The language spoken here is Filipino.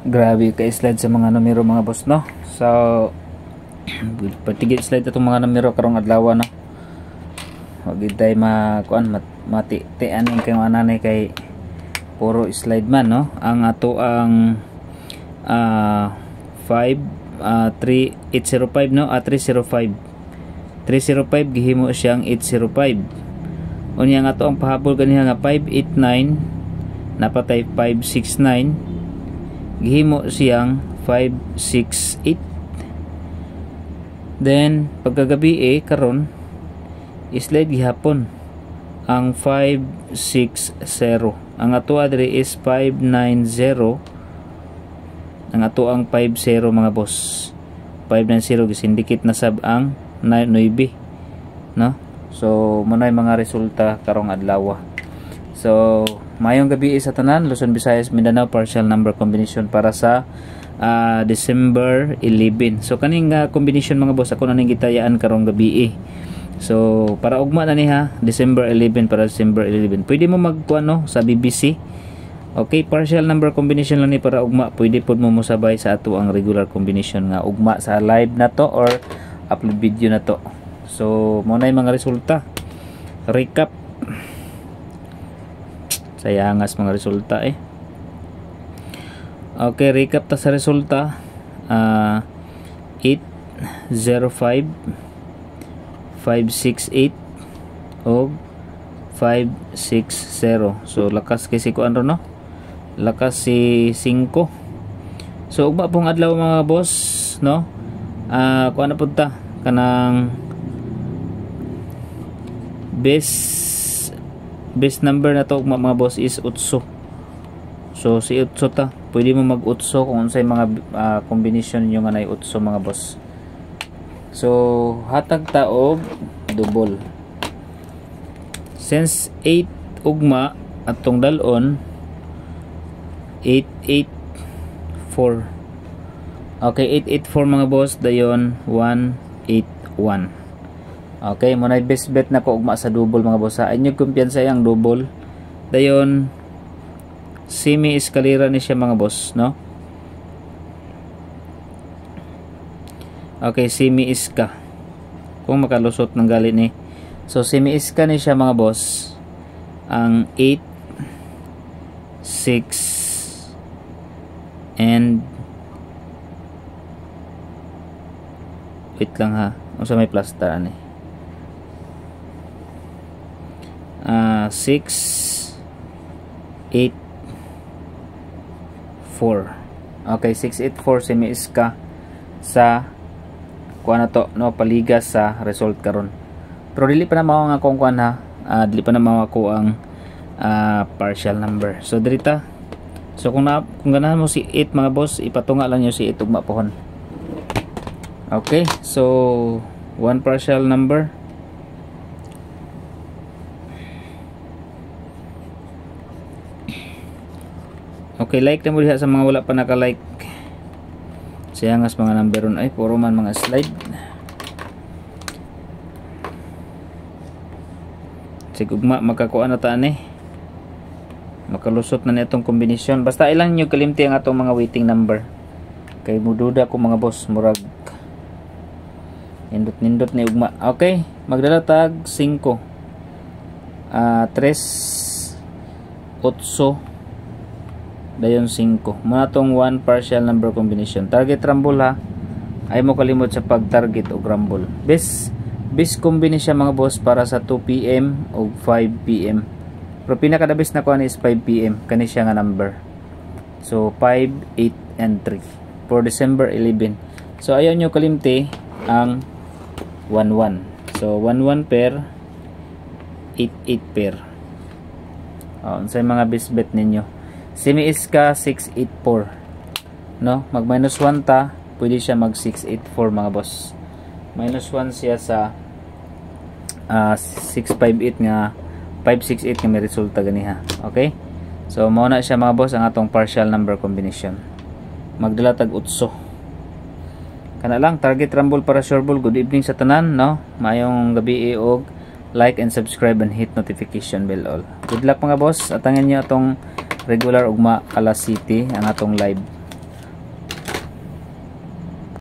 Grabe ka slide sa mga numero mga boss, no? So patigit slide itong mga numero karong adlaw, no? Wag tay makuan mati-tian ang kay ananay kay puro slide man, no? Ang ato ang 3805, no? 305 gihimo siyang 805. Unya nga ato ang pahabol ganiha nga 589 napatay 569 gihimo siyang 568. Then pagkagabi karon slide gihapon ang 560. Ang ato adre is 590. Ang ato ang 50 mga boss. 590 gisindikit na sab ang 9, no? So manay mga resulta karong adlaw. So mayong gabi sa tanan, Luzon, Visayas, Mindanao, partial number combination para sa December 11. So kaning combination mga boss ako na ning gitayaan karong gabi. So para ugma na ni December 11 para December 11. Pwede mo magkuano sa BBC. Okay, partial number combination lang ni para ugma. Pwede pod mo mosabay sa ato ang regular combination nga ugma sa live na to or upload video na to. So mo na mga resulta. Recap. Sayangas mga resulta Okay, recap ta sa resulta. 805 568 o 560. So lakas kay si kuan ro, no? Lakas si 5. So ugma pong adlaw mga boss, no? Kuan na pud ta kanang best number na to mga boss is 8. So si 8 ta, pwede mo mag 8 kung unsay mga combination nyo nga nay 8 mga boss. So hatag ta og double. Since 8 ugma atong dalon 884. Okay, 884 mga boss, dayon 181. Okay, mo na best bet na ko ugma sa double mga boss. Inyo kumpiyansa yang double. Dayon semi eskalera ni siya mga boss, no? Okay, semi iska. Kung makalusot ng gali ni. So semi iska ni siya mga boss. Ang 8 6 and wait lang ha. Unsa may plaster ani? 6 8 4. Okay, 684 semi iska sa kuan na to, no, paligas sa result karon. Pero dili pa na mao nga kung kuan dili pa na mao ako ang partial number. So dirita. So kung ganahan mo si 8 mga boss, ipatunga lang niyo si 8 ugma pohon. Okay, so one partial number. Okay, like na mo diha sa mga wala pa naka-like. Sayangas mga number ron ay puro man mga slide. Sigugma makakuha na ta ani. Makalusot na nitong kombinasyon. Basta ilang nyo kalimti ang atong mga waiting number. Kay mududa ko mga boss, murag nindot ni ugma. Okay, magdala tag 5 3 8 dayon 5. Muna tong one partial number combination. Target rumble ha. Ay mo kalimot sa pag-target o rumble. Best combination mga boss para sa 2 PM o 5 PM. Pero pinaka the best na kuan is 5 PM. Kani siya nga number. So 5, 8 and 3 for December 11. So ayaw nyo kalimti ang 11. So 11 pair, 8 pair. Unsay mga best bet ninyo? Semi iska 684. No, mag minus 1 ta, pwede siya mag 684 mga boss. Minus 1 siya sa 658 nga 568 nga may resulta ganiha. Okay? So mao na siya mga boss ang atong partial number combination. Magdala tag 8. Kana lang target rumble para sure ball. Good evening sa tanan, no? Mayong gabi og like and subscribe and hit notification bell all. Good luck mga boss. Atangan niyo atong regular ugma Kalas City ang atong live.